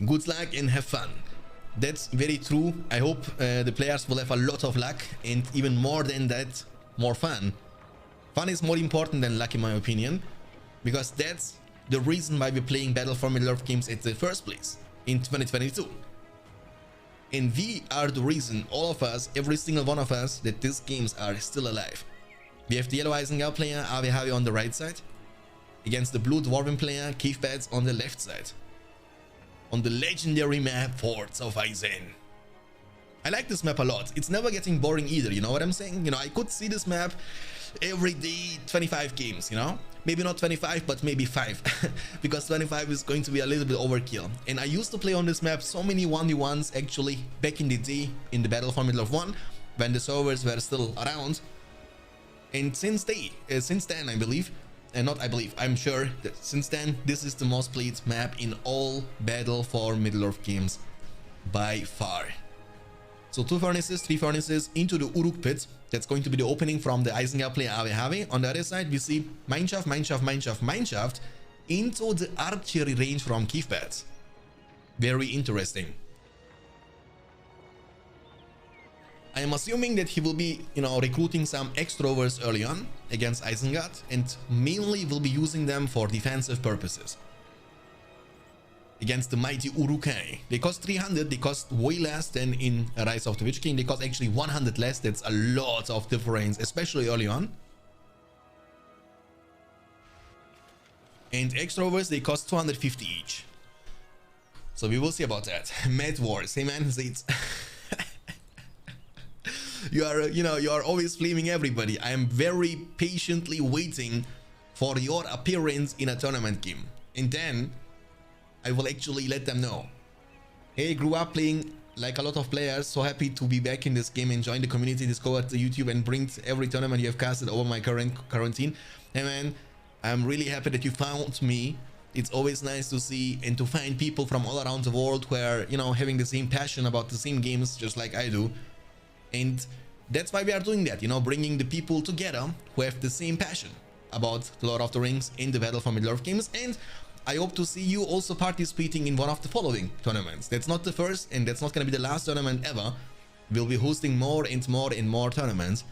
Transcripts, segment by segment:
Good luck and have fun. That's very true. I hope the players will have a lot of luck, and even more than that, more fun. Fun is more important than luck in my opinion, because that's the reason why we're playing Battle for Middle-earth games in the first place in 2022. And we are the reason, all of us, every single one of us, that these games are still alive. We have the yellow Isengard player, Avihavi, on the right side, against the blue Dwarven player, Keithbats, on the left side. On the legendary map, Forts of Eisen. I like this map a lot. It's never getting boring either, you know what I'm saying? You know, I could see this map every day, 25 games, you know? Maybe not 25, but maybe 5. Because 25 is going to be a little bit overkill. And I used to play on this map so many 1v1s actually back in the day in the Battle for Middle-earth 1, when the servers were still around. And since then, I believe, I'm sure that since then, this is the most played map in all Battle for Middle-earth games by far. So 2 furnaces, 3 furnaces into the Uruk pit. That's going to be the opening from the Isengard player Avihavi. On the other side, we see Mineshaft, Mineshaft, Mineshaft, Mineshaft into the archery range from Keithbats. Very interesting. I am assuming that he will be, you know, recruiting some extroverts early on against Isengard, and mainly will be using them for defensive purposes. Against the mighty Urukai. They cost 300, they cost way less than in Rise of the Witch King. They cost actually 100 less. That's a lot of difference, especially early on. And extroverts, they cost 250 each. So we will see about that. Mad Wars. Hey man, Zates. You are always flaming everybody. I am very patiently waiting for your appearance in a tournament game. And then I will actually let them know. Hey, grew up playing like a lot of players, so happy to be back in this game and join the community, discovered the YouTube and bring every tournament you have casted over my current quarantine. Hey man, I'm really happy that you found me. It's always nice to see and to find people from all around the world who are, you know, having the same passion about the same games just like I do. And that's why we are doing that, you know, bringing the people together who have the same passion about the Lord of the Rings in the Battle for Middle-earth games. And I hope to see you also participating in one of the following tournaments. That's not the first, and that's not going to be the last tournament ever. We'll be hosting more and more and more tournaments.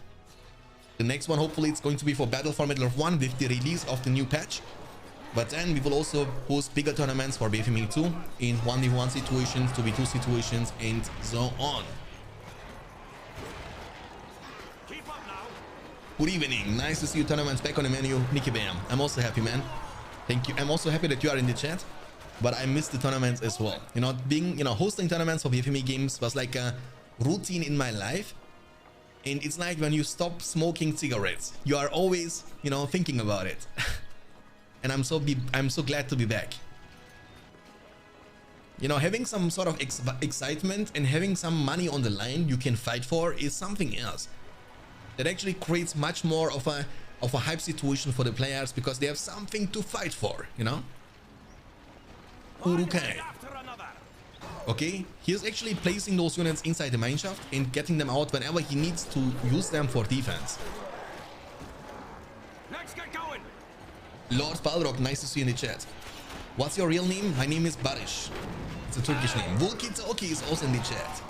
The next one, hopefully, it's going to be for Battle for Middle-earth 1 with the release of the new patch. But then we will also host bigger tournaments for BFME 2 in 1v1 situations, 2v2 situations, and so on. Good evening. Nice to see you tournaments back on the menu. Nicky Bam. I'm also happy, man. Thank you. I'm also happy that you are in the chat, but I missed the tournaments as well. You know, hosting tournaments for BFME games was like a routine in my life. And it's like when you stop smoking cigarettes, you are always, you know, thinking about it. And I'm so glad to be back. You know, having some sort of excitement and having some money on the line you can fight for is something else. That actually creates much more of a hype situation for the players, because they have something to fight for, you know? Urukai. Okay, he's actually placing those units inside the mineshaft and getting them out whenever he needs to use them for defense. Let's get going. Lord Balrog, nice to see you in the chat. What's your real name? My name is Barish. It's a Turkish name. Vulkitoki is also in the chat.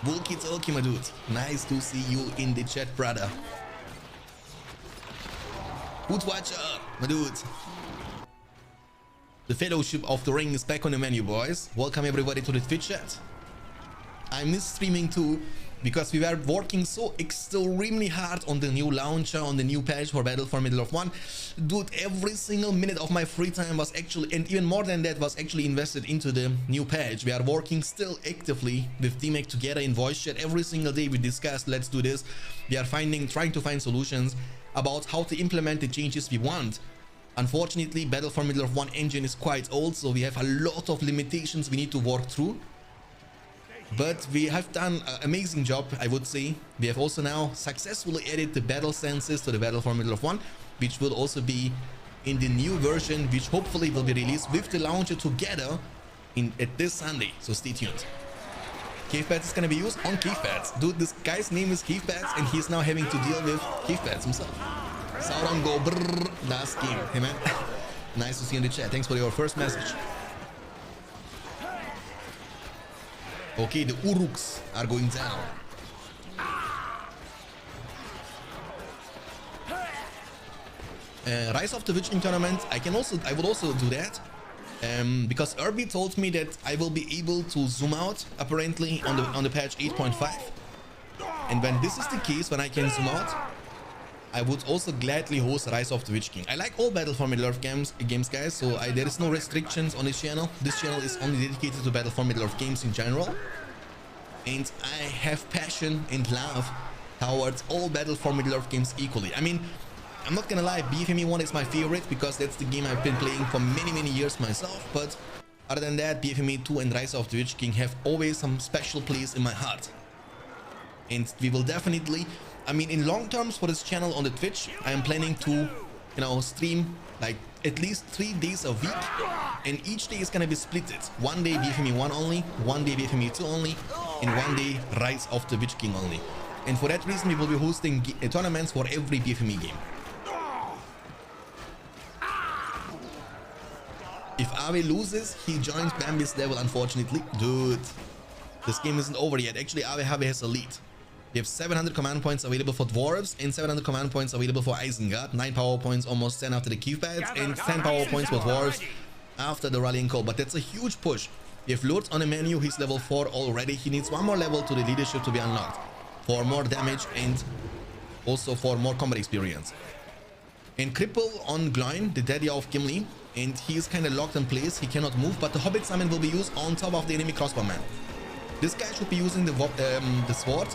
Vulkitoki, my dude. Nice to see you in the chat, brother. Good watcher, my dude. The Fellowship of the Ring is back on the menu, boys. Welcome everybody to the Twitch chat. I miss streaming too, because we were working so extremely hard on the new launcher, on the new patch for Battle for Middle-earth 1. Dude, every single minute of my free time was actually, and even more than that, was actually invested into the new patch. We are working still actively with DMAC together in voice chat. Every single day we discuss, let's do this. We are trying to find solutions about how to implement the changes we want. Unfortunately, Battle for Middle-earth 1 engine is quite old, so we have a lot of limitations we need to work through. But we have done an amazing job, I would say. We have also now successfully added the battle stances to the Battle for Middle-earth 1, which will also be in the new version, which hopefully will be released with the launcher together at this Sunday. So stay tuned. Keithbats is gonna be used on Keithbats. Dude, this guy's name is Keithbats, and he's now having to deal with Keithbats himself. Sauron go brrrr last game. Hey man, nice to see you in the chat. Thanks for your first message. Okay, the Uruks are going down. Rise of the Witch King tournament, I would also do that. Because Irby told me that I will be able to zoom out apparently on the patch 8.5. And when this is the case, when I can zoom out, I would also gladly host Rise of the Witch King. I like all Battle for Middle-earth games, guys, so there is no restrictions on this channel. This channel is only dedicated to Battle for Middle-earth games in general. And I have passion and love towards all Battle for Middle-earth games equally. I mean, I'm not gonna lie, BFME 1 is my favorite because that's the game I've been playing for many years myself. But other than that, BFME 2 and Rise of the Witch King have always some special place in my heart. And we will definitely, I mean, in long terms for this channel on the Twitch, I am planning to, you know, stream like at least 3 days a week. And each day is gonna be splitted. One day BFME 1 only, one day BFME 2 only, and one day Rise of the Witch King only. And for that reason, we will be hosting tournaments for every BFME game. If Ave loses, he joins Bambi's level, unfortunately. Dude, this game isn't over yet. Actually, Ave has a lead. We have 700 command points available for Dwarves and 700 command points available for Isengard. 9 power points, almost 10 after the Keep Pads, and 10 power points for Dwarves after the Rallying Call. But that's a huge push. We have Lord on the menu. He's level 4 already. He needs 1 more level to the leadership to be unlocked for more damage and also for more combat experience. And Cripple on Gloin, the daddy of Gimli, and he is kind of locked in place. He cannot move, but the Hobbit summon will be used on top of the enemy crossbowman. This guy should be using the sword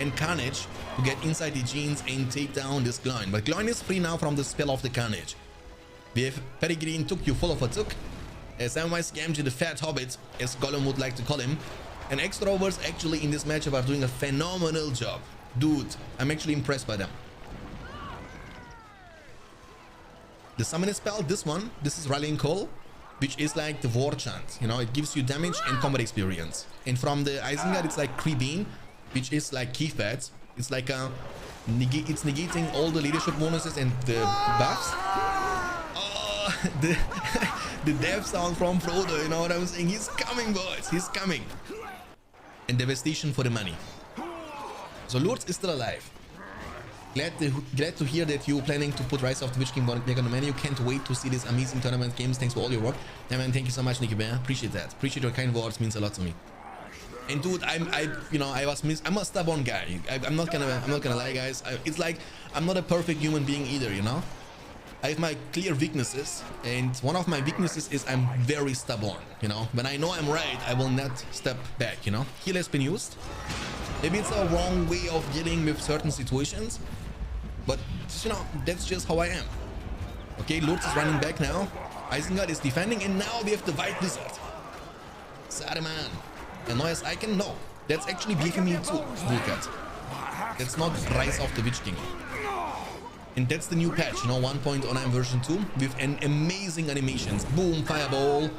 and Carnage to get inside the jeans and take down this Gloin. But Gloin is free now from the spell of the Carnage. We have Peregrine took you full of a took. Samwise Gamgee, the fat hobbit, as Gollum would like to call him. And Extrovers actually in this matchup are doing a phenomenal job. Dude, I'm actually impressed by them. The summon spell, this is Rallying Call, which is like the war chant. You know, it gives you damage and combat experience. And from the Isengard, it's like Creebane, which is like Keith Pads. It's like it's negating all the leadership bonuses and the buffs. Oh, the death sound from Frodo, you know what I'm saying? He's coming, boys, he's coming. And Devastation for the money. So Lourdes is still alive. Glad to hear that you're planning to put Rise of the Witch King back on the menu. Can't wait to see this amazing tournament games. Thanks for all your work. Yeah, man, thank you so much, Nicky Bear. Appreciate that. Appreciate your kind words. Means a lot to me. And dude, I'm a stubborn guy. I'm not gonna lie, guys. It's like I'm not a perfect human being either, you know. I have my clear weaknesses, and one of my weaknesses is I'm very stubborn. You know, when I know I'm right, I will not step back. You know, heal has been used. Maybe it's a wrong way of dealing with certain situations, but you know, that's just how I am. Okay, Lourdes is running back now. Isengard is defending, and now we have the White Wizard. Saruman. Annoyance icon? No, that's actually BFME 2 Bullcat. That's not Rise of the Witch King. And that's the new patch, you know, 1.09 version 2 with an amazing animations. Boom, fireball.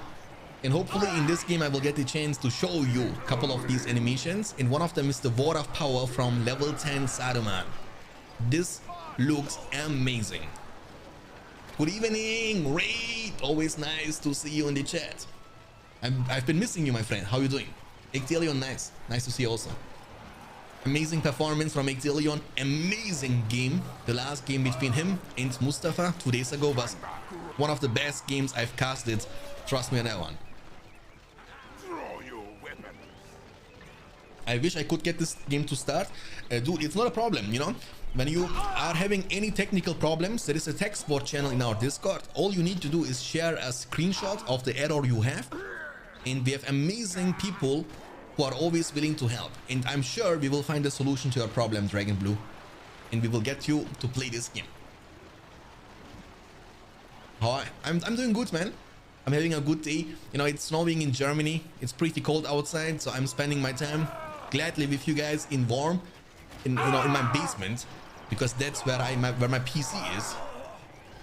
And hopefully in this game I will get the chance to show you a couple of these animations. And one of them is the Ward of Power from level 10 Saruman. This looks amazing. Good evening, Raid. Always nice to see you in the chat. I've been missing you, my friend. How you doing? Ectelion, nice. Nice to see you also. Amazing performance from Ectelion. Amazing game. The last game between him and Mustafa 2 days ago was one of the best games I've casted. Trust me on that one. I wish I could get this game to start. Dude, it's not a problem, you know. When you are having any technical problems, there is a tech support channel in our Discord. All you need to do is share a screenshot of the error you have. And we have amazing people who are always willing to help. And I'm sure we will find a solution to your problem, Dragon Blue. And we will get you to play this game. I'm doing good, man. I'm having a good day. You know, it's snowing in Germany. It's pretty cold outside, so I'm spending my time gladly with you guys in warm, in my basement, because that's where my PC is.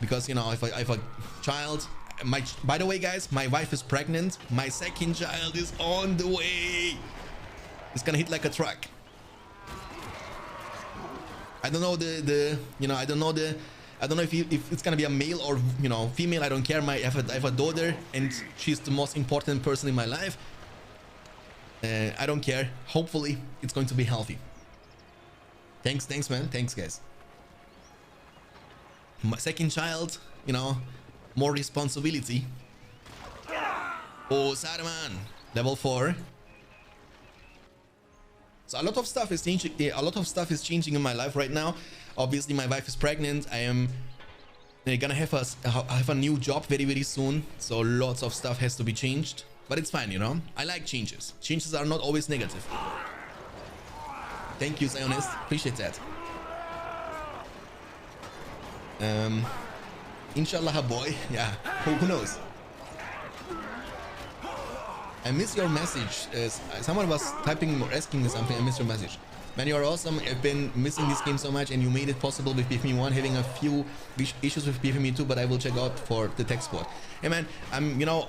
Because, you know, if I have a child, by the way, guys, my wife is pregnant. My second child is on the way. It's gonna hit like a truck. I don't know I don't know if it's gonna be a male or, you know, female. I don't care. I have a daughter, and she's the most important person in my life. I don't care. Hopefully it's going to be healthy. Thanks man. Thanks guys. My second child, you know, more responsibility. Oh, Saruman, level 4. So a lot of stuff is changing. A lot of stuff is changing in my life right now. Obviously, my wife is pregnant. I am gonna have a new job very soon. So lots of stuff has to be changed. But it's fine, you know. I like changes. Changes are not always negative. Thank you, Zionist. Appreciate that. Inshallah, boy. Yeah. Who knows? I miss your message. Someone was typing or asking me something. I miss your message. Man, you are awesome. I've been missing this game so much, and you made it possible with BFME 1, having a few issues with BFME 2, but I will check out for the tech support. Hey man, you know,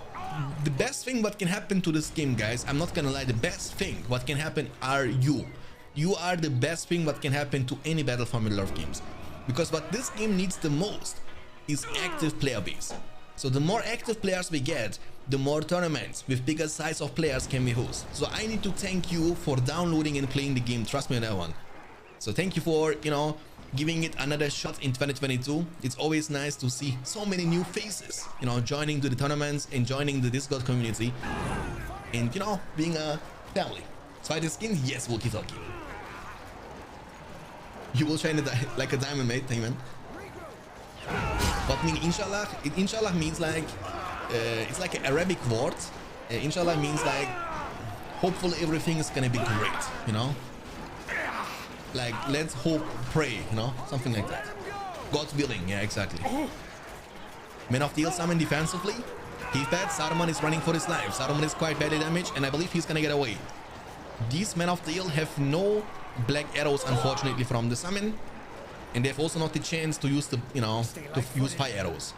the best thing what can happen to this game, guys, I'm not gonna lie, the best thing what can happen are you. You are the best thing what can happen to any Battle for Middle-earth games. Because what this game needs the most is active player base. So the more active players we get, the more tournaments with bigger size of players can we host. So I need to thank you for downloading and playing the game. Trust me on that one. So thank you for, you know, giving it another shot in 2022. It's always nice to see so many new faces, you know, joining to the tournaments and joining the Discord community. And, you know, being a family. Zweite skin? Yes, walkie-talkie. You will shine like a diamond, mate. Thank you, man. What mean inshallah? Inshallah means like it's like an Arabic word. Inshallah means like hopefully everything is gonna be great, you know, like let's hope, pray, you know, something like that. God's willing. Yeah, exactly. Man of Steel summon defensively. He's bad. Saruman is running for his life. Saruman is quite badly damaged, and I believe he's gonna get away. These Men of Steel have no black arrows, unfortunately, from the summon. And they have also not the chance to use the, you know, to use fire arrows.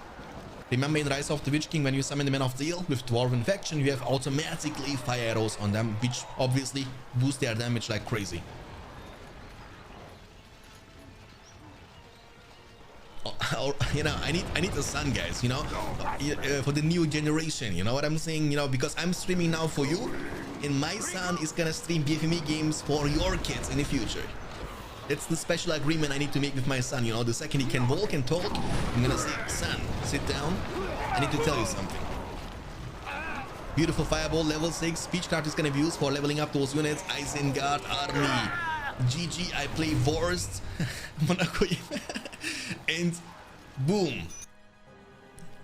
Remember in Rise of the Witch King, when you summon the Men of Steel with Dwarven Faction, you have automatically fire arrows on them, which obviously boost their damage like crazy. You know, I need a son, guys, you know, for the new generation, you know what I'm saying, you know, because I'm streaming now for you, and my son is gonna stream BFME games for your kids in the future. That's the special agreement I need to make with my son, you know. The second he can walk and talk, I'm gonna say, son, sit down, I need to tell you something. Beautiful fireball, level 6. Speech card is gonna be used for leveling up those units. Isengard army. GG, I play Vorst. Monaco. And boom.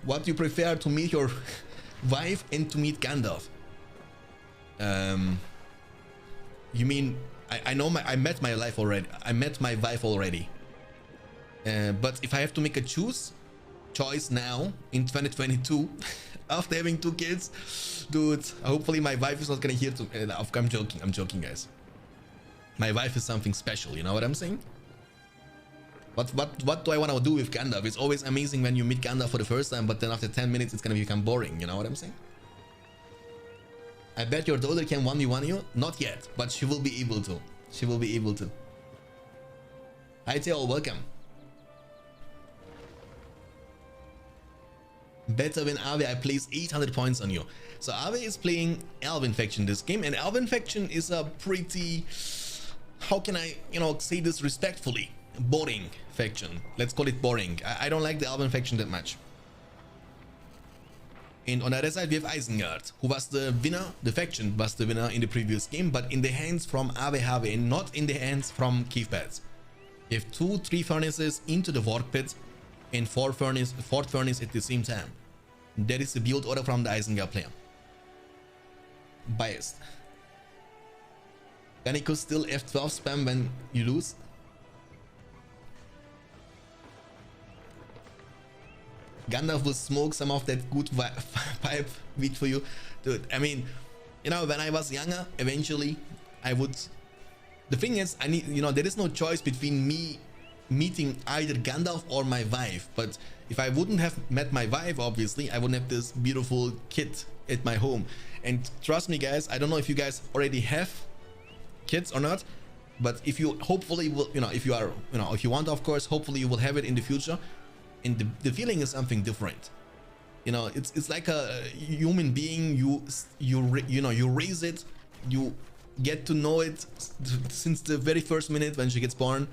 What do you prefer, to meet your wife and to meet Gandalf? You mean I know I met my life already. I met my wife already. But if I have to make a choice now in 2022 after having 2 kids, dude, hopefully my wife is not gonna hear to. I'm joking, guys. My wife is something special, you know what I'm saying? What do I want to do with Gandalf? It's always amazing when you meet Gandalf for the first time, but then after 10 minutes it's gonna become boring, you know what I'm saying? I bet your daughter can 1v1 you? Not yet, but she will be able to. She will be able to. Hi Theo, welcome. Better than Ave, I place 800 points on you. So Ave is playing Elven Faction this game, and Elven Faction is a pretty, how can I, you know, say this respectfully, boring faction. Let's call it boring. I don't like the Elven Faction that much. And on the other side we have Isengard, who was the winner, the faction was the winner in the previous game, but in the hands from Ave and not in the hands from Cave Pads. You have 2-3 furnaces into the Warp Pit and 4th furnace at the same time. That is the build order from the Isengard player. Biased. Can you still F12 spam when you lose? Gandalf will smoke some of that good pipe weed for you. Dude, I mean, you know, when I was younger, eventually I would... The thing is, I need, you know, there is no choice between me meeting either Gandalf or my wife. But if I wouldn't have met my wife, obviously, I wouldn't have this beautiful kid at my home. And trust me, guys, I don't know if you guys already have kids or not, but if you hopefully will, you know, if you are, you know, if you want, of course, hopefully you will have it in the future. And the feeling is something different, you know. It's like a human being. You raise it you get to know it since the very first minute when she gets born.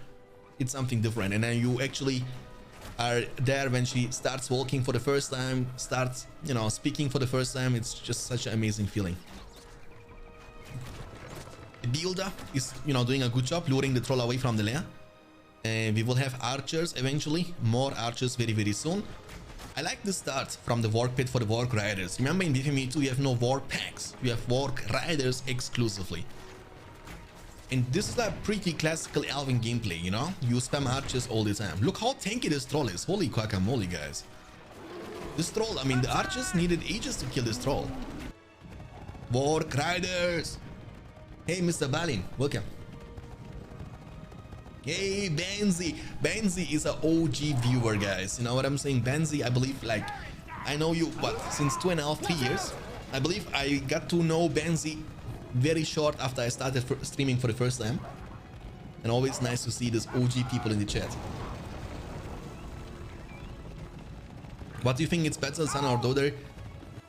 It's something different, and then you actually are there when she starts walking for the first time, starts, you know, speaking for the first time. It's just such an amazing feeling. The builder is, you know, doing a good job luring the troll away from the lair. And we will have archers eventually, more archers very, very soon. I like the start from the Warg Pit for the Warg Riders. Remember, in BFME 2 you have no Warg Packs, you have Warg Riders exclusively. And this is a pretty classical Elven gameplay, you know? You spam archers all the time. Look how tanky this troll is. Holy guacamole, guys. This troll, I mean, the archers needed ages to kill this troll. Warg Riders! Hey, Mr. Balin, welcome. Hey, Benzi. Benzi is an OG viewer, guys. You know what I'm saying? Benzi, I believe, like, I know you, what, since 2.5, 3 years? I believe I got to know Benzi very short after I started streaming for the first time. And always nice to see these OG people in the chat. What do you think, it's better, son or daughter?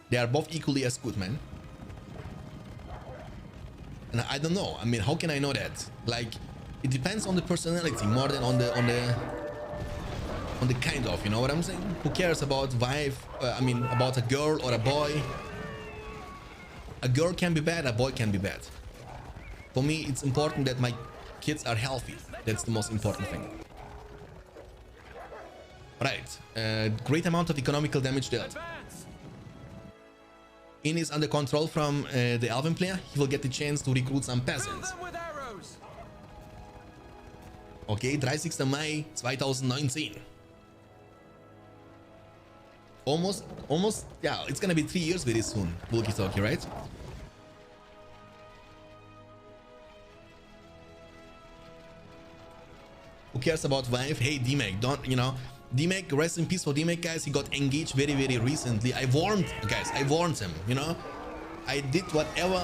They are both equally as good, man. And I don't know. I mean, how can I know that? Like, it depends on the personality more than on the kind of, you know what I'm saying? Who cares about wife? I mean, about a girl or a boy? A girl can be bad, a boy can be bad. For me, it's important that my kids are healthy. That's the most important thing. Right. Great amount of economical damage dealt. In is under control from the Elven player. He will get the chance to recruit some peasants. Okay, 30. Mai 2019. Almost, yeah, it's gonna be 3 years very soon, walkie-talkie, right? Who cares about wife? Hey, D-Mac, don't, you know, D-Mac, rest in peace for D-Mac, guys. He got engaged very, very recently. I warned, guys, I warned him, you know? I did whatever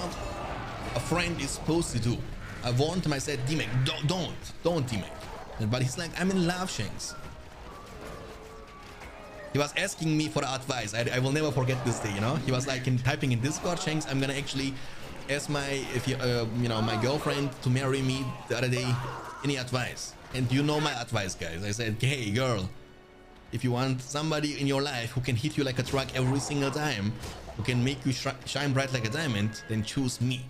a friend is supposed to do. I warned him, I said, D-Mac, don't D-Mac. But he's like, I'm in love, Shanks. He was asking me for advice. I will never forget this day, you know? He was like typing in Discord, Shanks, I'm gonna actually ask my, you know, my girlfriend to marry me the other day. Any advice? And you know my advice, guys. I said, hey, girl, if you want somebody in your life who can hit you like a truck every single time, who can make you shine bright like a diamond, then choose me.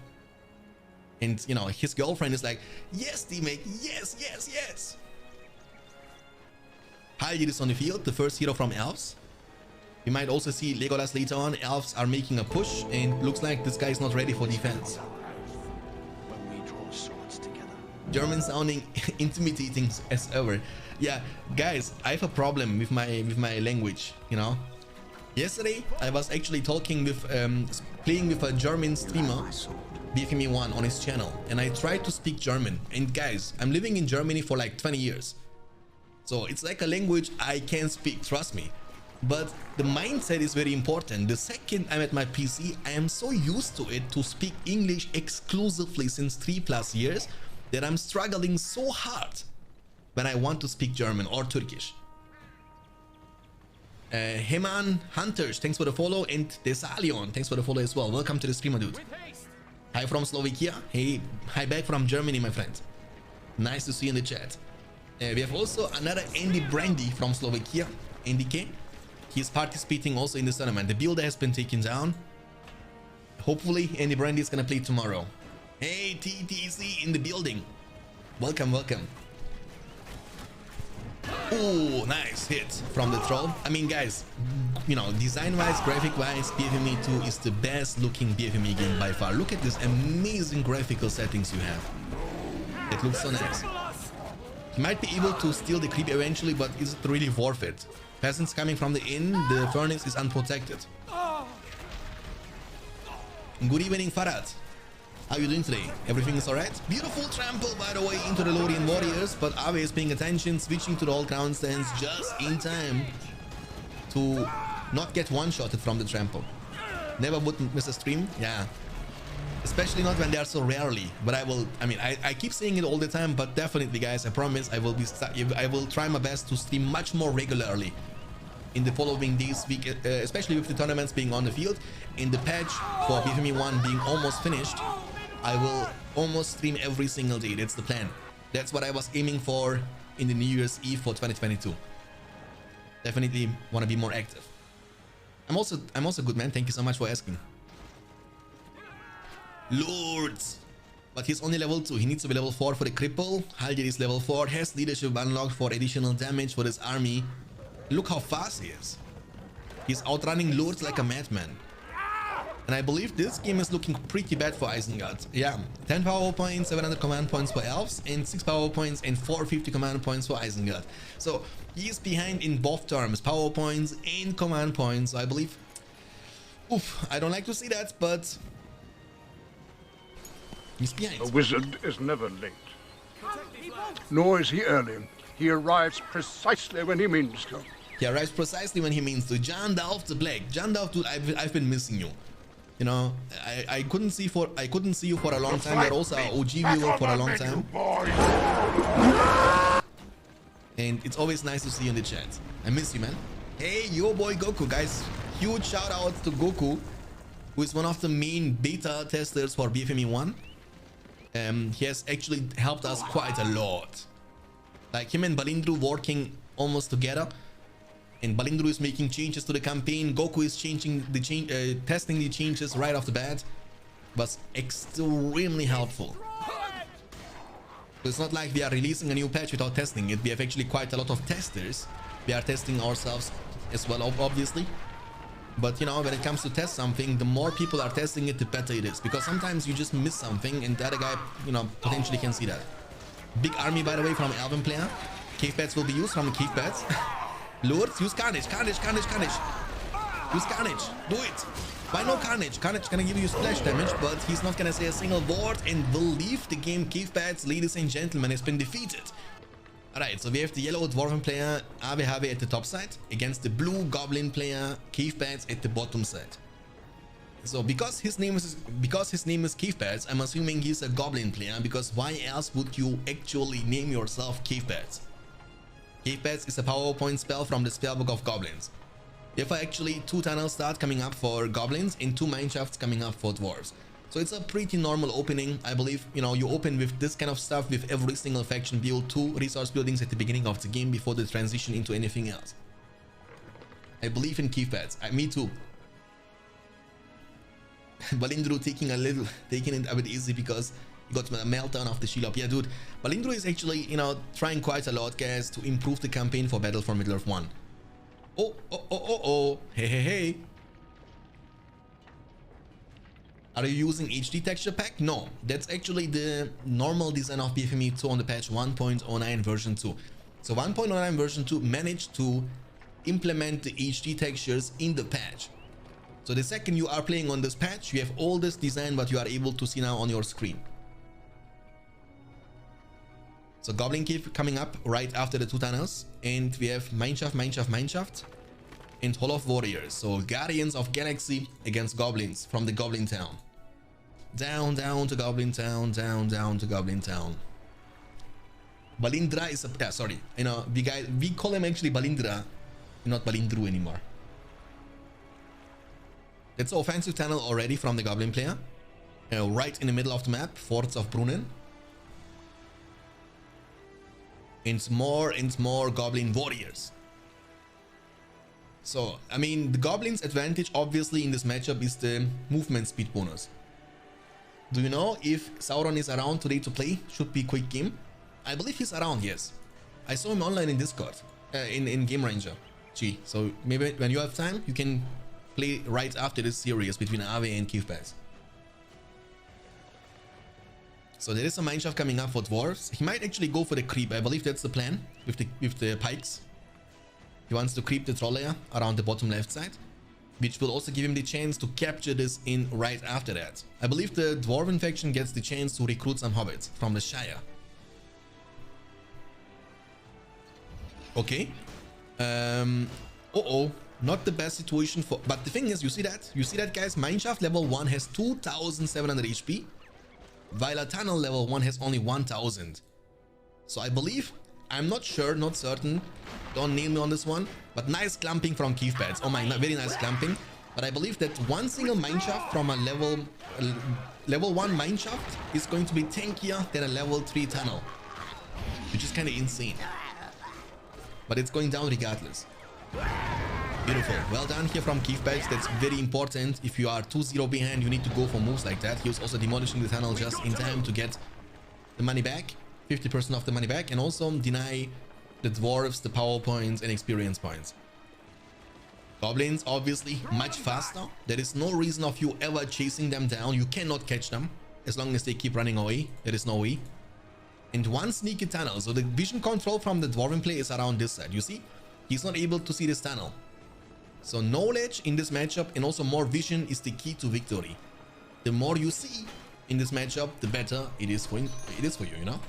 And, you know, his girlfriend is like, yes, D-Mac, yes, yes, yes. Haldir is on the field, the first hero from Elves. We might also see Legolas later on. Elves are making a push, and looks like this guy is not ready for defense. German sounding intimidating as ever. Yeah, guys, I have a problem with my language, you know. Yesterday, I was actually talking with, playing with a German streamer, BFME 1 on his channel, and I tried to speak German. And guys, I'm living in Germany for like 20 years. So it's like a language I can speak, trust me. But the mindset is very important. The second I'm at my PC, I am so used to it to speak English exclusively since 3+ years that I'm struggling so hard when I want to speak German or Turkish. Heman Hunters, thanks for the follow, and Desalion, thanks for the follow as well. Welcome to the streamer, dude. Hi from Slovakia. Hey, hi back from Germany, my friend. Nice to see you in the chat. We have also another Andy Brandy from Slovakia, Andy K. He's participating also in this tournament. The builder has been taken down. Hopefully, Andy Brandy is gonna play tomorrow. Hey, TTC in the building. Welcome, welcome. Oh, nice hit from the troll. I mean, guys, you know, design-wise, graphic-wise, BFME 2 is the best-looking BFME game by far. Look at this amazing graphical settings you have. It looks so nice. You might be able to steal the creep eventually, but is it really worth it? Peasants coming from the inn, the furnace is unprotected. Good evening, Farad. How are you doing today? Everything is alright? Beautiful trample, by the way, into the Lothian warriors, but Ave is paying attention, switching to the old ground stance just in time to not get one-shotted from the trample. Never would miss a stream, yeah. Especially not when they are so rarely. But I keep saying it all the time, but definitely, guys, I promise I will try my best to stream much more regularly in the following days, week, especially with the tournaments being on the field, in the patch for BFME 1 being almost finished. I will almost stream every single day. That's the plan. That's what I was aiming for in the New Year's Eve for 2022. Definitely want to be more active. I'm also good, man. Thank you so much for asking. Lords. But he's only level 2. He needs to be level 4 for the cripple. Haldir is level 4. Has leadership unlocked for additional damage for his army. Look how fast he is. He's outrunning Lords like a madman. And I believe this game is looking pretty bad for Isengard. Yeah, 10 power points, 700 command points for Elves, and 6 power points and 450 command points for Isengard. So he is behind in both terms, power points and command points. So I believe, oof, I don't like to see that, but he's behind. A wizard is never late. Nor is he early. He arrives precisely when he means to. He arrives precisely when he means to. Jandalf the Black. Jandalf, dude, I've been missing you. You know, I couldn't see you for a long time. You're also an OG viewer for a long time. And it's always nice to see you in the chat. I miss you, man. Hey, your boy Goku, guys. Huge shout out to Goku, who is one of the main beta testers for BFME 1. He has actually helped us quite a lot. Like him and Balindru working almost together. And Balindru is making changes to the campaign. Goku is testing the changes right off the bat. Was extremely helpful. It's not like we are releasing a new patch without testing it. We have actually quite a lot of testers. We are testing ourselves as well, obviously. But you know, when it comes to test something, the more people are testing it, the better it is. Because sometimes you just miss something and the other guy, you know, potentially can see that. Big army, by the way, from Elven player. Cave pads will be used from cave pads. Lords, use Carnage. Use Carnage. Do it. Why no Carnage? Carnage gonna give you splash damage, but he's not gonna say a single word and will leave the game. Cave pads, ladies and gentlemen, has been defeated. Alright, so we have the yellow Dwarven player, AWHW at the top side, against the blue Goblin player, Cave pads at the bottom side. So because his name is Cave pads, I'm assuming he's a Goblin player, because why else would you actually name yourself Cave pads? Cave pads is a power point spell from the spellbook of Goblins. Therefore, actually 2 tunnels start coming up for Goblins and 2 mineshafts coming up for Dwarves. So it's a pretty normal opening. I believe, you know, you open with this kind of stuff with every single faction. Build 2 resource buildings at the beginning of the game before the transition into anything else. I believe in Cave pads. Me too. Balindru taking it a bit easy because he got a meltdown of the Shelob. Yeah, dude. Balindru is actually, you know, trying quite a lot, guys, to improve the campaign for Battle for Middle-earth 1. Oh. Hey. Are you using HD texture pack? No, that's actually the normal design of BFME 2 on the patch 1.09 version 2. So 1.09 version 2 managed to implement the HD textures in the patch. So the second you are playing on this patch, you have all this design what you are able to see now on your screen. So Goblin Cave coming up right after the 2 tunnels, and we have Mineshaft, and Hall of Warriors. So Guardians of Galaxy against Goblins from the Goblin Town. Down to Goblin Town, down to Goblin Town. Balindra is a, sorry, you know, we call him actually Balindra, not Balindru anymore. That's an offensive tunnel already from the Goblin player. Right in the middle of the map, Forts of Brunnen. And more Goblin Warriors. So, I mean, the Goblin's advantage obviously in this matchup is the movement speed bonus. Do you know if Sauron is around today to play? Should be quick game. I believe he's around, yes. I saw him online in Discord, in Game Ranger. Gee, so maybe when you have time, you can play right after this series between Ave and Cave pads. So there is a mineshaft coming up for Dwarves. He might actually go for the creep. I believe that's the plan with the pikes. He wants to creep the troll layer around the bottom left side, which will also give him the chance to capture this in right after that. I believe the Dwarven faction gets the chance to recruit some hobbits from the Shire. Okay. Not the best situation for, but the thing is, you see that guys, mineshaft level 1 has 2700 HP, while a tunnel level 1 has only 1000. So I believe, I'm not sure, not certain, don't nail me on this one, but nice clumping from Cave pads. Oh my, very nice clumping. But I believe that one single mineshaft from a level level 1 mineshaft is going to be tankier than a level 3 tunnel, which is kind of insane. But it's going down regardless. Beautiful. Well done here from Keith Badge. That's very important. If you are 2-0 behind, you need to go for moves like that. He was also demolishing the tunnel just in time to get the money back, 50% of the money back, and also deny the dwarves the power points and experience points. Goblins obviously much faster. There is no reason of you ever chasing them down. You cannot catch them as long as they keep running away. There is no way. And one sneaky tunnel. So the vision control from the Dwarven player is around this side. You see, he's not able to see this tunnel. So knowledge in this matchup and also more vision is the key to victory. The more you see in this matchup, the better it is for you, you know?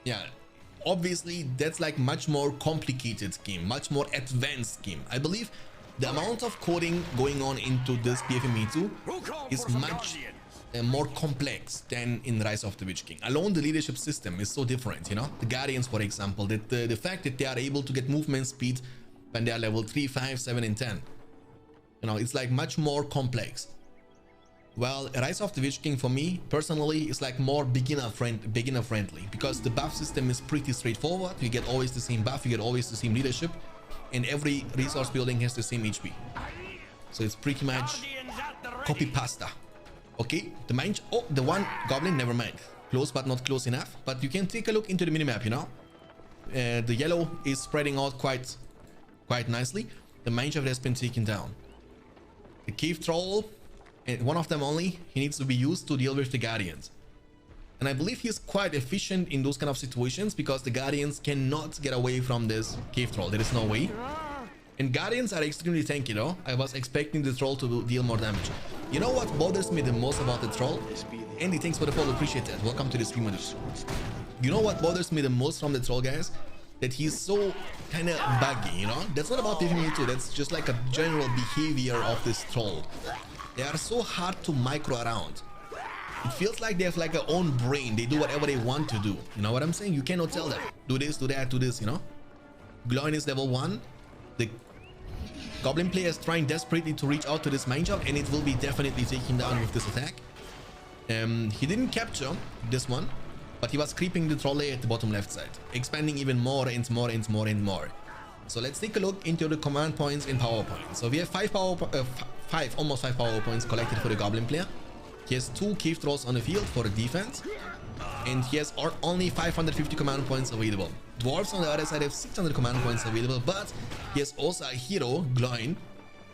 Yeah, obviously that's like much more complicated game, much more advanced game. I believe the amount of coding going on into this BFME 2 is much more complex than in Rise of the Witch King. Alone the leadership system is so different, you know. The Guardians, for example, the fact that they are able to get movement speed when they are level 3, 5, 7 and 10, you know, it's like much more complex. Well, Rise of the Witch King for me personally is like more beginner friendly, because the buff system is pretty straightforward. You get always the same buff, you get always the same leadership, and every resource building has the same HP, so it's pretty much copy pasta. Okay, the mine, oh, the one goblin, never mind, close but not close enough. But you can take a look into the minimap, you know. The yellow is spreading out quite nicely. The mineshaft has been taken down. The cave troll, and one of them only, he needs to be used to deal with the guardians, and I believe he's quite efficient in those kind of situations because the guardians cannot get away from this cave troll. There is no way. And guardians are extremely tanky though. I was expecting the troll to deal more damage. You know what bothers me the most about the troll? Andy, thanks for the follow, appreciate that. Welcome to the stream. You know what bothers me the most from the troll, guys? That he's so kind of buggy, you know? That's not about BFME 2, that's just like a general behavior of this troll. They are so hard to micro around. It feels like they have like their own brain. They do whatever they want to do. You know what I'm saying? You cannot tell them, do this, do that, do this, you know? Goblin is level 1. The Goblin player is trying desperately to reach out to this mineshaft, and it will be definitely taken down with this attack. He didn't capture this one, but he was creeping the troll layer at the bottom left side, expanding even more and more and more and more. So let's take a look into the command points and power points. So we have almost 5 power points collected for the Goblin player. He has 2 cave trolls on the field for the defense, and he has only 550 command points available. Dwarves on the other side have 600 command points available, but he has also a hero, Goblin,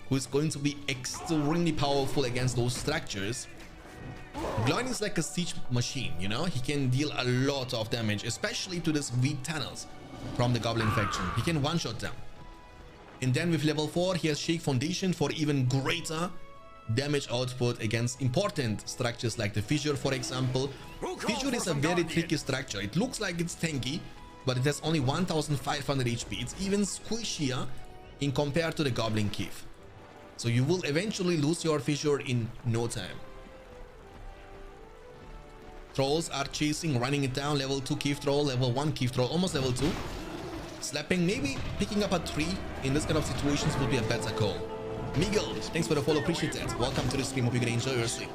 who is going to be extremely powerful against those structures. Goblin is like a siege machine, you know. He can deal a lot of damage, especially to these weak tunnels from the Goblin faction. He can one-shot them. And then with level 4, he has Shake Foundation for even greater damage output against important structures like the fissure, for example. Fissure is a very tricky structure. It looks like it's tanky, but it has only 1500 HP. It's even squishier in compared to the Goblin Cave. So you will eventually lose your fissure in no time. Trolls are chasing, running it down. Level 2 cave troll, level 1 cave troll, almost level 2. Slapping, maybe picking up a tree in this kind of situations will be a better call. Miguel, thanks for the follow, appreciate that. Welcome to the stream, hope you're gonna enjoy your stream.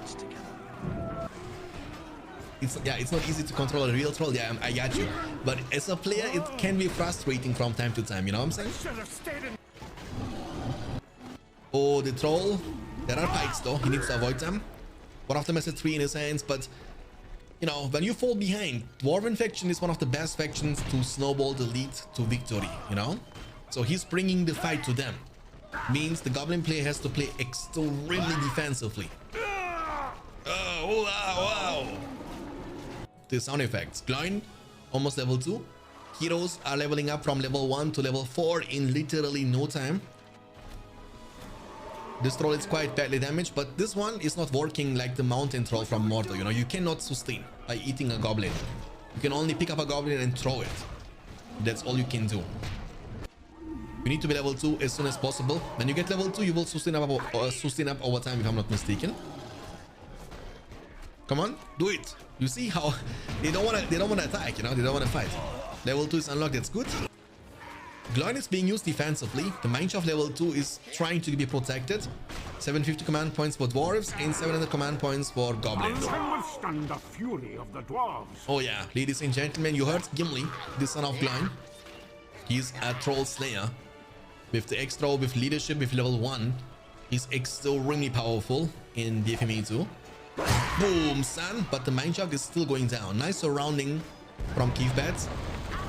It's not easy to control a real troll, yeah, I got you. But as a player, it can be frustrating from time to time, you know what I'm saying? Oh, the troll. There are pikes though, he needs to avoid them. One of them has a tree in his hands, but you know, when you fall behind, Dwarven faction is one of the best factions to snowball the lead to victory, you know? So he's bringing the fight to them. Means the Goblin player has to play extremely defensively. Oh, wow. The sound effects. Goblin, almost level 2. Heroes are leveling up from level 1 to level 4 in literally no time. This troll is quite badly damaged, but this one is not working like the mountain troll from Mordor, you know. You cannot sustain by eating a goblin. You can only pick up a goblin and throw it. That's all you can do. You need to be level 2 as soon as possible. When you get level 2, you will sustain up over time, if I'm not mistaken. Come on, do it. You see how they don't want to attack, you know, they don't want to fight. Level 2 is unlocked, that's good. Goblin is being used defensively. The Mineshaft level 2 is trying to be protected. 750 command points for dwarves and 700 command points for goblins. Can withstand the fury of the dwarves. Oh yeah, ladies and gentlemen, you heard Gimli, the son of Goblin. He's a troll slayer. With the extra, with leadership, with level 1. He's extremely powerful in BFME 2. Boom, son. But the Mineshaft is still going down. Nice surrounding from Keith Bats.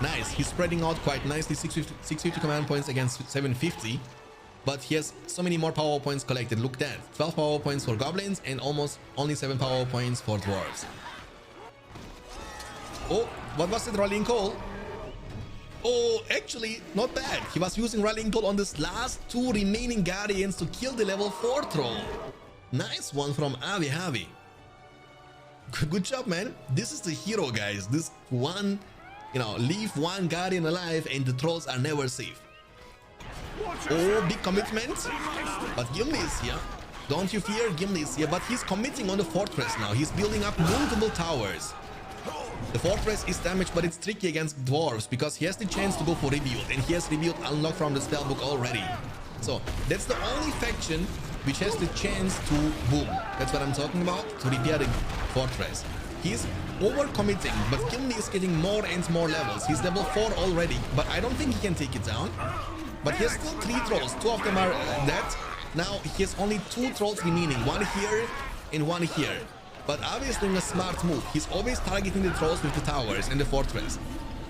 Nice. He's spreading out quite nicely. 650 command points against 750. But he has so many more power points collected. Look at that. 12 power points for goblins and almost only 7 power points for dwarves. Oh, what was it? Rallying call? Oh, actually, not bad. He was using Rallying Call on this last 2 remaining Guardians to kill the level 4 troll. Nice one from Avi Havi. Good job, man. This is the hero, guys. This one, leave one Guardian alive and the trolls are never safe. Oh, big commitment. But Gimli is here. Don't you fear, Gimli is here. But he's committing on the fortress now. He's building up multiple towers. The fortress is damaged, but it's tricky against dwarves because he has the chance to go for rebuild, and he has rebuild unlocked from the spellbook already. So that's the only faction which has the chance to boom. That's what I'm talking about, to repair the fortress. He's over-committing, but Gimli is getting more and more levels. He's level 4 already, but I don't think he can take it down. But he has still 3 trolls. 2 of them are dead. Now he has only 2 trolls remaining, 1 here and 1 here. But obviously doing a smart move. He's always targeting the trolls with the towers and the fortress.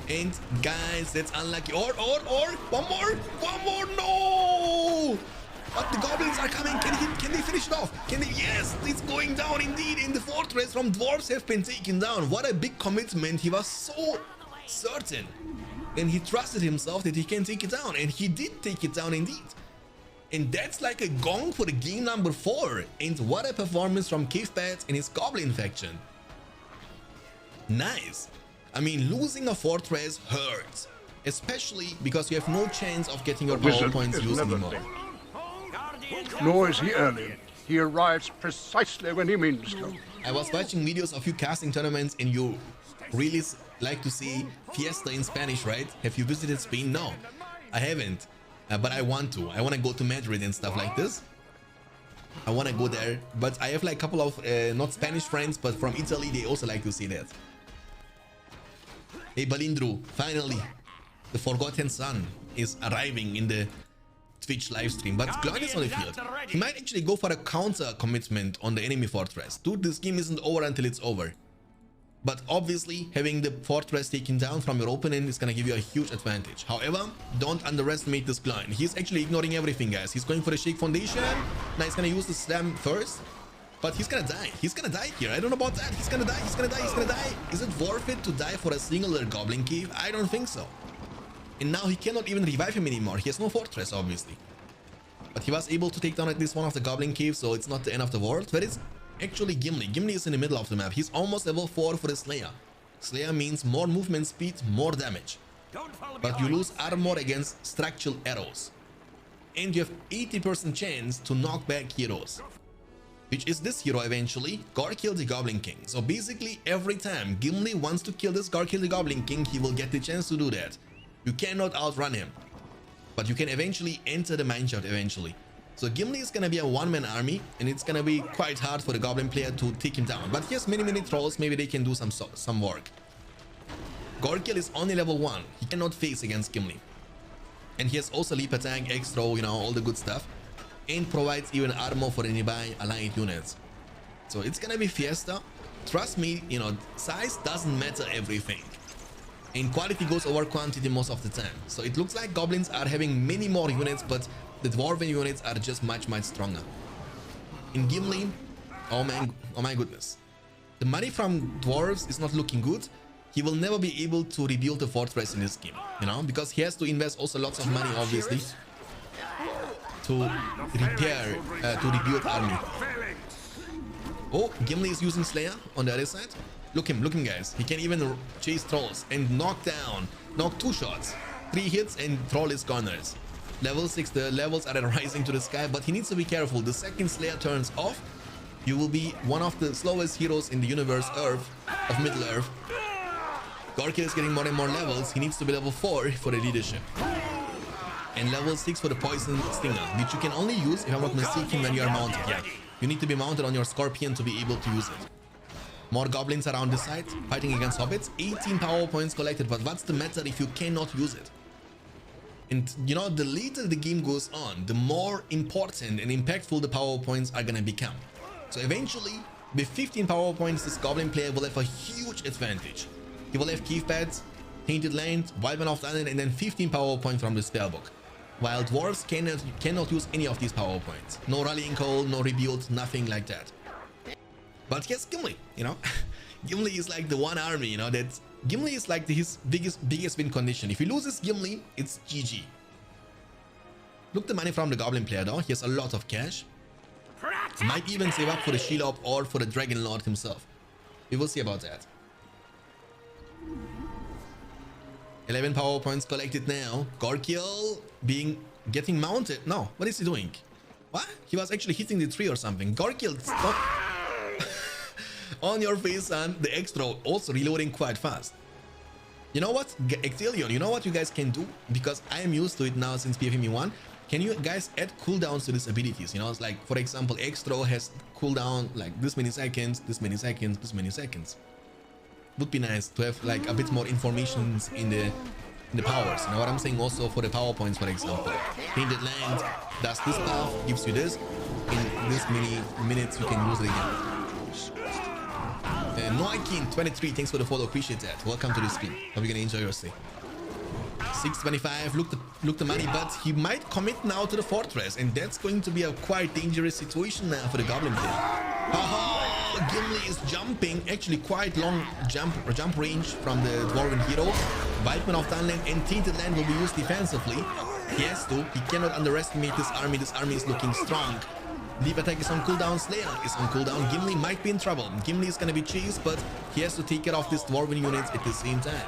And guys, that's unlucky. Or one more, no! But the goblins are coming. Can they finish it off? Can they? Yes, it's going down indeed. In the fortress from dwarves have been taken down. What a big commitment. He was so certain. And he trusted himself that he can take it down. And he did take it down indeed. And that's like a gong for the game number 4. And what a performance from Cave Bats and his Goblin faction. Nice. I mean, losing a fortress hurts. Especially because you have no chance of getting your power points used anymore. Nor is he early. He arrives precisely when he means to. I was watching videos of you casting tournaments and you really like to see Fiesta in Spanish, right? Have you visited Spain? No, I haven't. But I want to. I want to go to Madrid and stuff like this. I want to go there. But I have like a couple of not Spanish friends, but from Italy, they also like to see that. Hey Balindru, finally, the Forgotten Son is arriving in the Twitch live stream. But Goblin is on the field. He might actually go for a counter commitment on the enemy fortress. Dude, this game isn't over until it's over. But obviously, having the fortress taken down from your opponent is gonna give you a huge advantage. However, don't underestimate this Goblin. He's actually ignoring everything, guys. He's going for the Shake Foundation. Now he's gonna use the Slam first. But he's gonna die. He's gonna die here. I don't know about that. He's gonna die. He's gonna die. He's gonna die. Is it worth it to die for a singular Goblin Cave? I don't think so. And now he cannot even revive him anymore. He has no fortress, obviously. But he was able to take down at least one of the Goblin Caves, so it's not the end of the world. But it's actually Gimli. Gimli is in the middle of the map. He's almost level 4 for the Slayer. Slayer means more movement speed, more damage. But you lose armor against structural arrows. And you have 80% chance to knock back heroes. Which is this hero eventually, Gorkill the Goblin King. So basically every time Gimli wants to kill this Gorkill the Goblin King, he will get the chance to do that. You cannot outrun him. But you can eventually enter the mineshaft eventually. So Gimli is gonna be a one-man army, and it's gonna be quite hard for the Goblin player to take him down. But he has many trolls, maybe they can do some work. Gorkill is only level 1, he cannot face against Gimli. And he has also leap attack, extra, all the good stuff. And provides even armor for the nearby allied units. So it's gonna be Fiesta. Trust me, size doesn't matter everything. And quality goes over quantity most of the time. So it looks like goblins are having many more units, but the dwarven units are just much stronger. In Gimli, oh my goodness. The money from dwarves is not looking good. He will never be able to rebuild the fortress in this game, because he has to invest also lots of money, obviously, to repair, to rebuild army. Oh, Gimli is using Slayer on the other side. Look him, guys. He can even chase trolls and knock 2 shots. 3 hits and troll is corners. Level 6, the levels are rising to the sky, but he needs to be careful. The second Slayer turns off, you will be one of the slowest heroes in the universe, of Middle-earth. Gorkill is getting more and more levels. He needs to be level 4 for the leadership. and level 6 for the Poison Stinger, which you can only use, if I'm not mistaken, when you are mounted. Yeah, you need to be mounted on your Scorpion to be able to use it. More goblins around the side, fighting against hobbits. 18 power points collected, but what's the matter if you cannot use it? And you know, the later the game goes on, the more important and impactful the power points are gonna become. So eventually, with 15 power points, this goblin player will have a huge advantage. He will have Cave Pads, Tainted Land, Wildman of the Island, and then 15 power points from the spellbook. While dwarves cannot use any of these power points. No Rallying Call, no Rebuild, nothing like that. But yes, Gimli, you know, Gimli is like the one army, you know, that Gimli is like his biggest win condition. If he loses Gimli, it's GG. Look the money from the goblin player though. He has a lot of cash. Might even save up for the Shelob or for the Dragon Lord himself. We will see about that. 11 power points collected now. Gorkiel getting mounted. No, what is he doing? What? He was actually hitting the tree or something. Gorkiel, stop. On your face, son. The extra also reloading quite fast. You know what? Ectelion, you know what you guys can do? Because I am used to it now since BFME 1. Can you guys add cooldowns to these abilities? You know, it's like, for example, Extra has cooldown like this many seconds, this many seconds, this many seconds. Would be nice to have like a bit more information in the powers. You know what I'm saying? Also for the power points, for example. Tainted Land does this buff, gives you this. In this many minutes, you can use it again. Noikin23, thanks for the follow, appreciate that. Welcome to the stream. Hope you're gonna enjoy your stay. 625, look the money, but he might commit now to the fortress, and that's going to be a quite dangerous situation now for the goblin player. Haha, Gimli is jumping, actually quite long jump range from the Dwarven hero. Wildman of Dunland and Tainted Land will be used defensively. He has to, he cannot underestimate this army is looking strong. Leap attack is on cooldown, Slayer is on cooldown. Gimli might be in trouble. Gimli is gonna be chased, but he has to take care of these Dwarven units at the same time.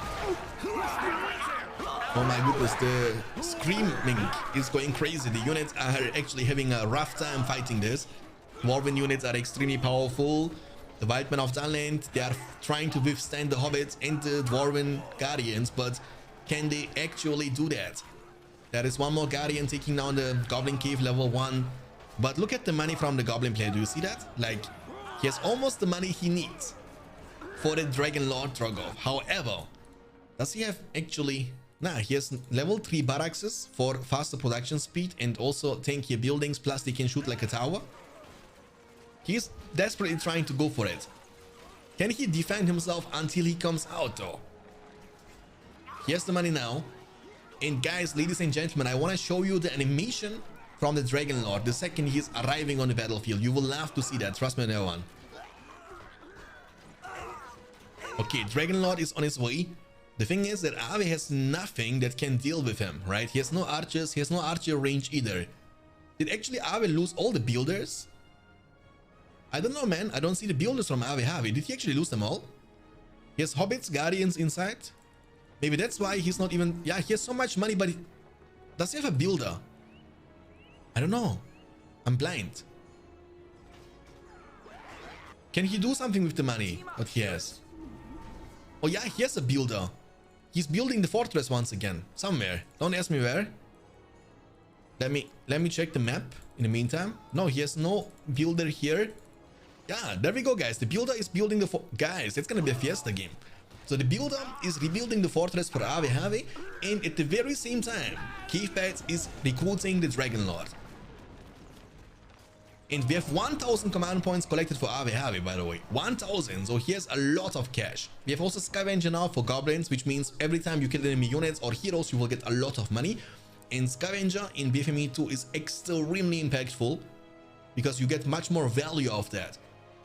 Oh my goodness, the screaming is going crazy. The units are actually having a rough time fighting this. Dwarven units are extremely powerful. The Wildmen of Dunland, they are trying to withstand the hobbits and the Dwarven Guardians, but can they actually do that? There is one more Guardian taking down the Goblin Cave level 1. But look at the money from the Goblin player. Do you see that? Like, he has almost the money he needs for the Dragon Lord Drogov. However, does he have actually... Nah, he has level 3 barracks for faster production speed and also tankier buildings, plus they can shoot like a tower. He's desperately trying to go for it. Can he defend himself until he comes out though? He has the money now. And guys, ladies and gentlemen, I want to show you the animation from the Dragon Lord the second he is arriving on the battlefield. You will love to see that, trust me on that one. Okay, Dragon Lord is on his way. The thing is that Ave has nothing that can deal with him, right? He has no archers, he has no archer range either. Did actually Ave lose all the builders? I don't know, man. I don't see the builders from Ave Have. Did he actually lose them all? He has hobbits, guardians inside. Maybe that's why he's not even... Yeah, he has so much money, but does he have a builder? I don't know. I'm blind. Can he do something with the money that he has? Oh yeah, he has a builder. He's building the fortress once again. Somewhere. Don't ask me where. Let me check the map in the meantime. No, he has no builder here. Yeah, there we go, guys. The builder is building the guys, it's gonna be a fiesta game. So the builder is rebuilding the fortress for Ave Have, and at the very same time, Cave Pads is recruiting the Dragon Lord. And we have 1000 command points collected for Ave Have, by the way. 1000, so he has a lot of cash. We have also Scavenger now for goblins, which means every time you kill enemy units or heroes, you will get a lot of money. And Scavenger in BFME 2 is extremely impactful because you get much more value of that.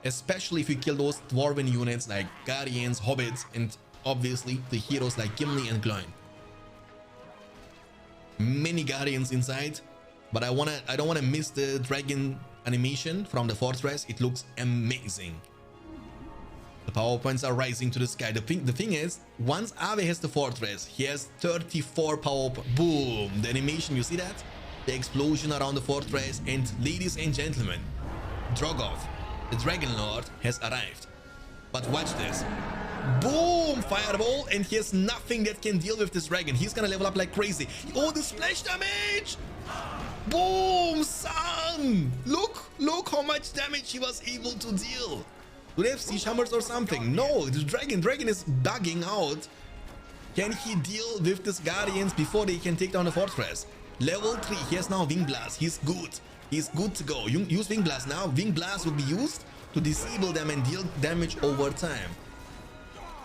Especially if you kill those Dwarven units like Guardians, Hobbits, and obviously the heroes like Gimli and Gloin. Many Guardians inside, but I don't wanna miss the dragon animation from the fortress. It looks amazing. The power points are rising to the sky. The thing is, once Ave has the fortress, he has 34 power points. Boom! The animation, you see that? The explosion around the fortress, and ladies and gentlemen, Drogov, the Dragon Lord, has arrived. But watch this. Boom! Fireball, and he has nothing that can deal with this dragon. He's gonna level up like crazy. Oh, the splash damage! Boom, son! Look how much damage he was able to deal. Do they have siege hammers or something? No, the dragon is bugging out. Can he deal with these guardians before they can take down the fortress? Level 3, he has now Wing Blast. He's good. He's good to go. Use Wing Blast now. Wing Blast will be used to disable them and deal damage over time.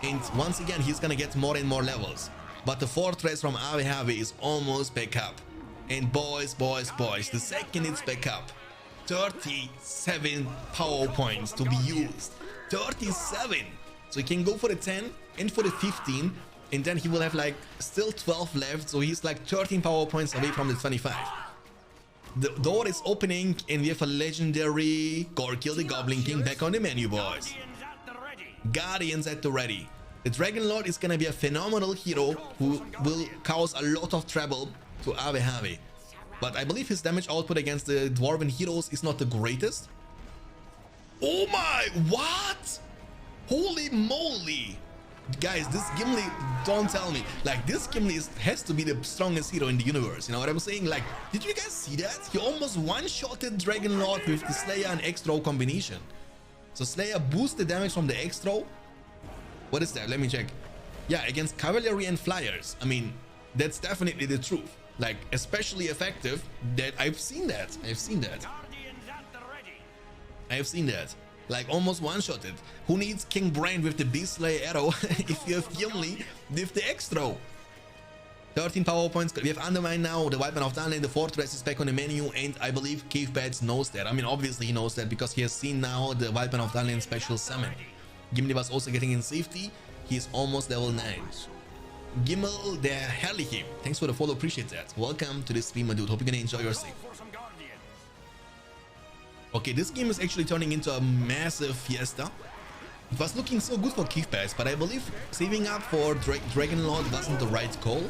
And once again, he's gonna get more and more levels. But the fortress from Avehave is almost back up. And boys, the second it's back up, 37 power points to be used. 37! So he can go for the 10 and for the 15, and then he will have like still 12 left, so he's like 13 power points away from the 25. The door is opening, and we have a legendary Gorkill the Goblin King back on the menu, boys. Guardians at the ready. The Dragon Lord is gonna be a phenomenal hero who will cause a lot of trouble to Avehave. But I believe his damage output against the Dwarven heroes is not the greatest. Oh my, what? Holy moly. Guys, this Gimli, don't tell me. Like, this Gimli has to be the strongest hero in the universe. You know what I'm saying? Like, did you guys see that? He almost one-shotted Dragon Lord with the Slayer and X-Throw combination. So Slayer boosts the damage from the X-Throw. What is that? Let me check. Yeah, against cavalry and flyers. I mean, that's definitely the truth. Like, especially effective. That I've seen that. I've seen that. Like, almost one-shotted. Who needs King Brain with the Beast Slayer arrow if you have Gimli with the X-Throw? 13 power points. We have Undermine now. The Weapon of Dunlane. The Fortress is back on the menu, and I believe Cave Bats knows that. I mean, obviously he knows that because he has seen now the Weapon of Dunlane special summon. Gimli was also getting in safety. He is almost level 9. Gimmel der Herrliche, thanks for the follow, appreciate that. Welcome to the stream, my dude. Hope you're gonna enjoy your stay. Okay, this game is actually turning into a massive fiesta. It was looking so good for Keith Pass, but I believe saving up for Dragon Lord wasn't the right call,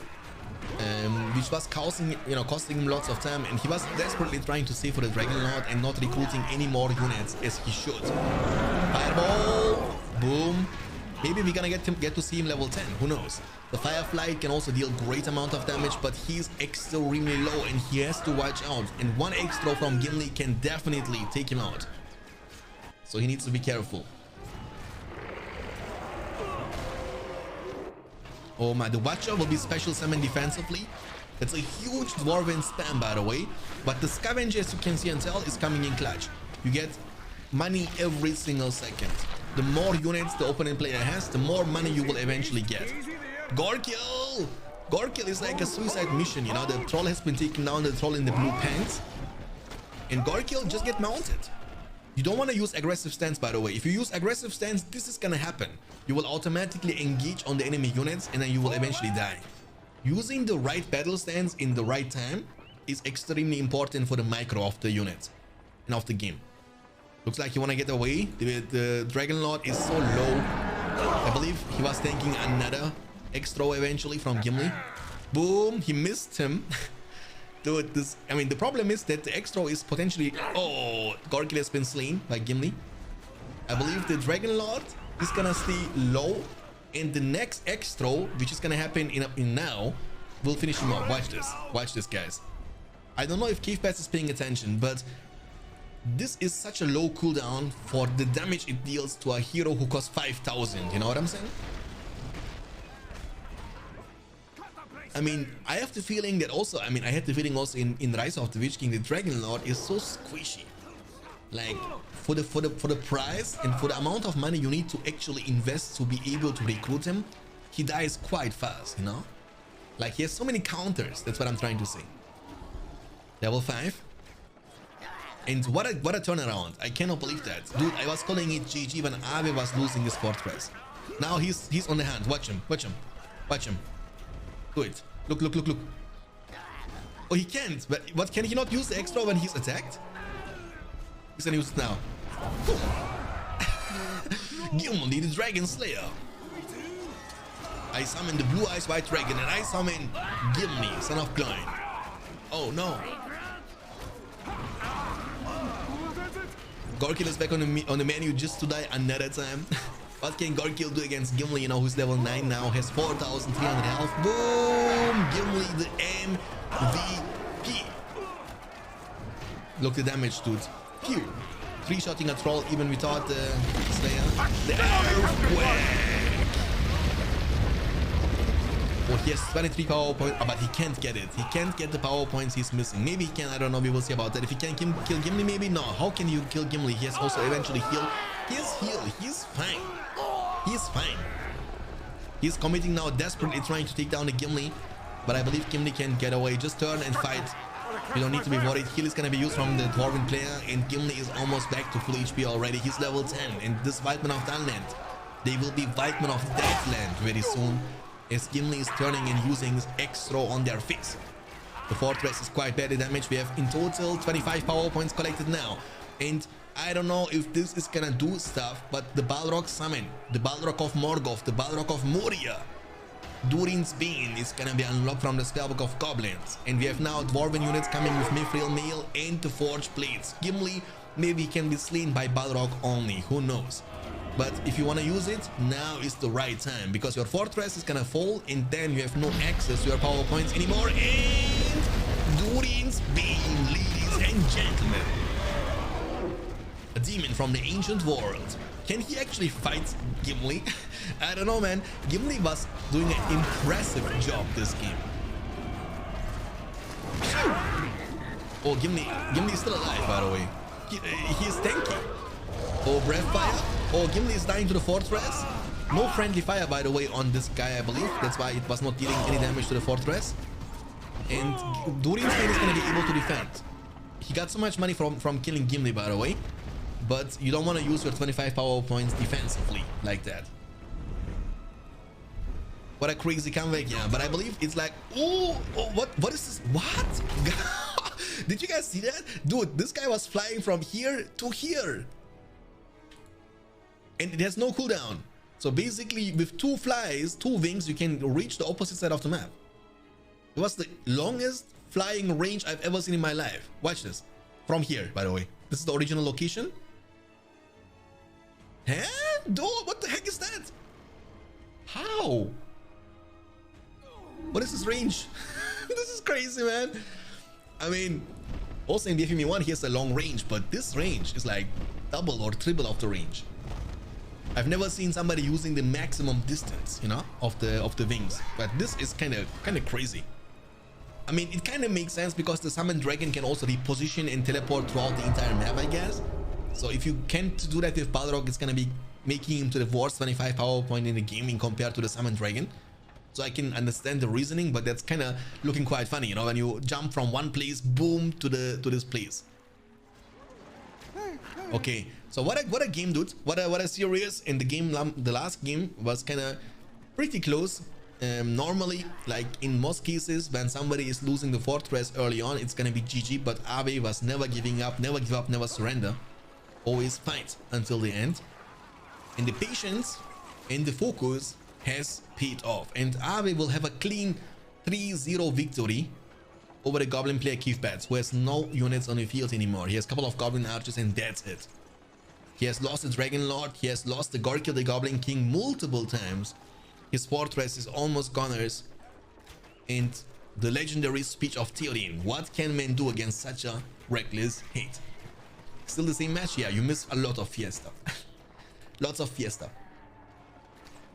which was costing him lots of time, and he was desperately trying to save for the Dragon Lord and not recruiting any more units as he should. Fireball, boom. Maybe we're gonna get to see him level 10, who knows. The Firefly can also deal great amount of damage, but he's extremely low and he has to watch out. And one X-Throw from Gimli can definitely take him out. So he needs to be careful. Oh my, the Watcher will be special summon defensively. It's a huge Dwarven spam, by the way. But the Scavenger, as you can see and tell, is coming in clutch. You get money every single second. The more units the opponent player has, the more money you will eventually get. Gorkill! Gorkill is like a suicide mission, you know. The troll has been taking down the troll in the blue pants. And Gorkill just get mounted. You don't want to use aggressive stance, by the way. If you use aggressive stance, this is gonna happen. You will automatically engage on the enemy units and then you will eventually die. Using the right battle stance in the right time is extremely important for the micro of the unit and of the game. Looks like you want to get away. The Dragon Lord is so low. I believe he was tanking another X-Throw eventually from Gimli. Boom, he missed him. Dude, the problem is that the X-Throw is potentially... Oh, Gorkill has been slain by Gimli. I believe the Dragon Lord is gonna stay low, and the next X-Throw, which is gonna happen in now, will finish him off. Watch this, guys. I don't know if Cave Pass is paying attention, but this is such a low cooldown for the damage it deals to a hero who costs 5,000. You know what I'm saying? I mean, I have the feeling that also, I had the feeling also in Rise of the Witch King, the Dragon Lord is so squishy. Like, for the price and for the amount of money you need to actually invest to be able to recruit him, he dies quite fast, you know? Like, he has so many counters, that's what I'm trying to say. Level 5. And what a turnaround. I cannot believe that. Dude, I was calling it GG when Ave was losing his fortress. Now he's on the hand. Watch him. Do it. Look. Oh, he can't. But what, can he not use the X-Throw when he's attacked? He's gonna use it now. Gimli, the Dragon Slayer. I summon the Blue Eyes White Dragon and I summon Gimli, son of Klein. Oh no. Gorkill is back on the menu just to die another time. What can Gorkil do against Gimli, you know, who's level 9 now, has 4,300 health. Boom! Gimli, the MVP. Look the damage, dude. Phew. 3-shotting a troll even without the Slayer. The earthquake! Oh, he has 23 power points, but he can't get it. He can't get the power points he's missing. Maybe he can, I don't know, we will see about that. If he can kill Gimli, maybe? No. How can you kill Gimli? He has also eventually healed. He has healed. He's fine. He's fine. He's committing now, desperately trying to take down the Gimli. But I believe Gimli can get away. Just turn and fight. You don't need to be worried. Heal is going to be used from the Dwarven player. And Gimli is almost back to full HP already. He's level 10. And this Wildman of Dunland, they will be Wildman of Deathland very soon. As Gimli is turning and using his X-Throw on their face. The fortress is quite badly damaged. We have in total 25 power points collected now. And I don't know if this is gonna do stuff, but the Balrog summon, the Balrog of Morgoth, the Balrog of Moria, Durin's Bane is gonna be unlocked from the spellbook of Goblins. And we have now Dwarven units coming with Mithril Mail and the Forged Blades. Gimli maybe can be slain by Balrog only, who knows. But if you want to use it, now is the right time, because your fortress is gonna fall and then you have no access to your power points anymore. And Durin's Bane, ladies and gentlemen. A demon from the ancient world. Can he actually fight Gimli? I don't know, man. Gimli was doing an impressive job this game. Oh, Gimli is still alive, by the way. He is tanky. Oh, breath fire. Oh, Gimli is dying to the fortress. No friendly fire, by the way, on this guy, I believe. That's why it was not dealing any damage to the fortress. And Durin's Bane is going to be able to defend. He got so much money from killing Gimli, by the way. But you don't want to use your 25 power points defensively like that. What a crazy comeback, yeah. But I believe it's like, oh, what is this? What? Did you guys see that? Dude, this guy was flying from here to here. And it has no cooldown. So basically, with 2 flies, 2 wings, you can reach the opposite side of the map. It was the longest flying range I've ever seen in my life. Watch this. From here, by the way. This is the original location. Huh? Dude, what the heck is that? How? What is this range? This is crazy, man. I mean, also in BFME 1, he has a long range, but this range is like double or triple of the range. I've never seen somebody using the maximum distance, you know, of the wings, but this is kind of crazy. I mean, it kind of makes sense because the summoned dragon can also reposition and teleport throughout the entire map, I guess. So if you can't do that with Balrog, it's gonna be making him to the worst 25 power point in the gaming compared to the summoned dragon. So I can understand the reasoning, but that's kind of looking quite funny, you know, when you jump from one place, boom, to this place. Okay, so what a game, dude. What a series. In the game, the last game was kind of pretty close. Normally, like in most cases, when somebody is losing the fortress early on, it's gonna be GG. But Abe was never giving up, never give up, never surrender. Always fight until the end. And the patience and the focus has paid off. And Abe will have a clean 3-0 victory over the Goblin player Keith Bats, who has no units on the field anymore. He has a couple of Goblin archers and that's it. He has lost the Dragon Lord. He has lost the Gorkil, the Goblin King, multiple times. His fortress is almost goners. And the legendary speech of Theoden. What can men do against such a reckless hate? Still the same match? Yeah, you miss a lot of fiesta. Lots of fiesta.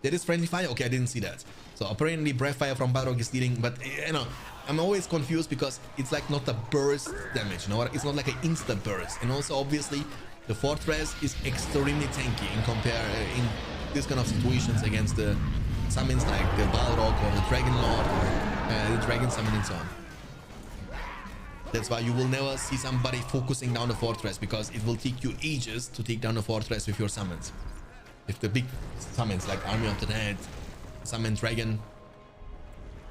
There is friendly fire? Okay, I didn't see that. So apparently breath fire from Balrog is leading, but you know, I'm always confused because it's like not a burst damage, you know, it's not like an insta burst. And also obviously the fortress is extremely tanky in this kind of situations against the summons like the Balrog or the Dragon Lord or the Dragon Summon and so on. That's why you will never see somebody focusing down the fortress, because it will take you ages to take down the fortress with your summons. If the big summons like Army of the Dead, Summon Dragon,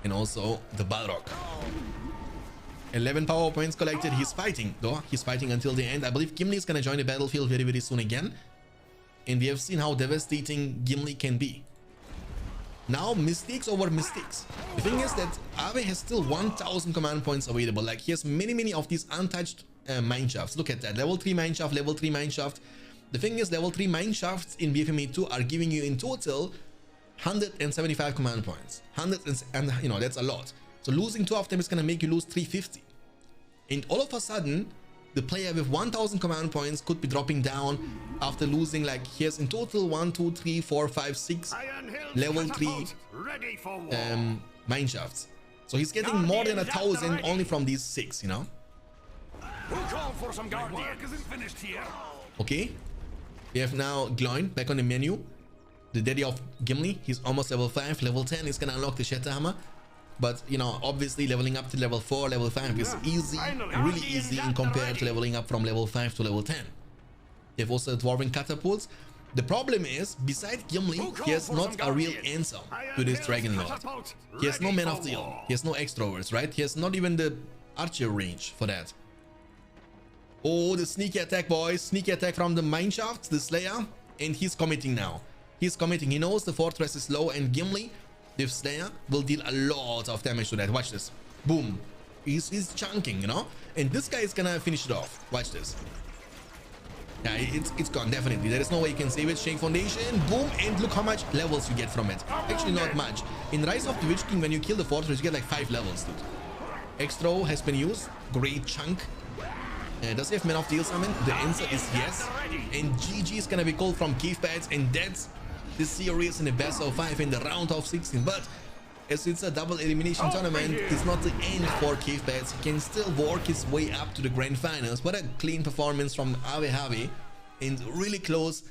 and also the Balrog. 11 power points collected. He's fighting though. He's fighting until the end. I believe Gimli is gonna join the battlefield very, very soon again. And we have seen how devastating Gimli can be. Now, mistakes over mistakes. The thing is that Abe has still 1000 command points available. Like, he has many of these untouched mine shafts. Look at that. Level 3 mine shaft, level 3 mine shaft. The thing is, level 3 mine shafts in BFME 2 are giving you in total 175 command points. And you know, that's a lot. So losing 2 of them is going to make you lose 350. And all of a sudden, the player with 1000 command points could be dropping down after losing, like, here's in total 1, 2, 3, 4, 5, 6 level 3 mine shafts. So he's getting more than 1000 only from these 6, you know. Okay, we have now Gloin back on the menu, the daddy of Gimli. He's almost level 5. Level 10 is gonna unlock the Shatter Hammer, but you know, obviously leveling up to level 4, level 5 is easy, really easy in compared to leveling up from level 5 to level 10. They have also Dwarven catapults. The problem is, besides Gimli, he has not a real answer to this Dragon Lord. He has no Man of Steel, he has no extroverts, right? He has not even the archer range for that. Oh, the sneaky attack, boys. Sneaky attack from the mineshaft, the Slayer. And he's committing now. He's committing. He knows the fortress is low, and Gimli, with Slayer, will deal a lot of damage to that. Watch this. Boom. He's chunking, you know? And this guy is gonna finish it off. Watch this. Yeah, it's gone, definitely. There is no way you can save it. Shank Foundation. Boom. And look how much levels you get from it. Actually, not much. In Rise of the Witch King, when you kill the fortress, you get like 5 levels, dude. Extro has been used. Great chunk. Does he have Man of Steel summon? The answer is yes. And GG is gonna be called from Cave Pads, and that's the series in the best of 5 in the round of 16. But as it's a double elimination tournament, it's not the end for Cave Pads. He can still work his way up to the grand finals. What a clean performance from Ave Harvey, and really close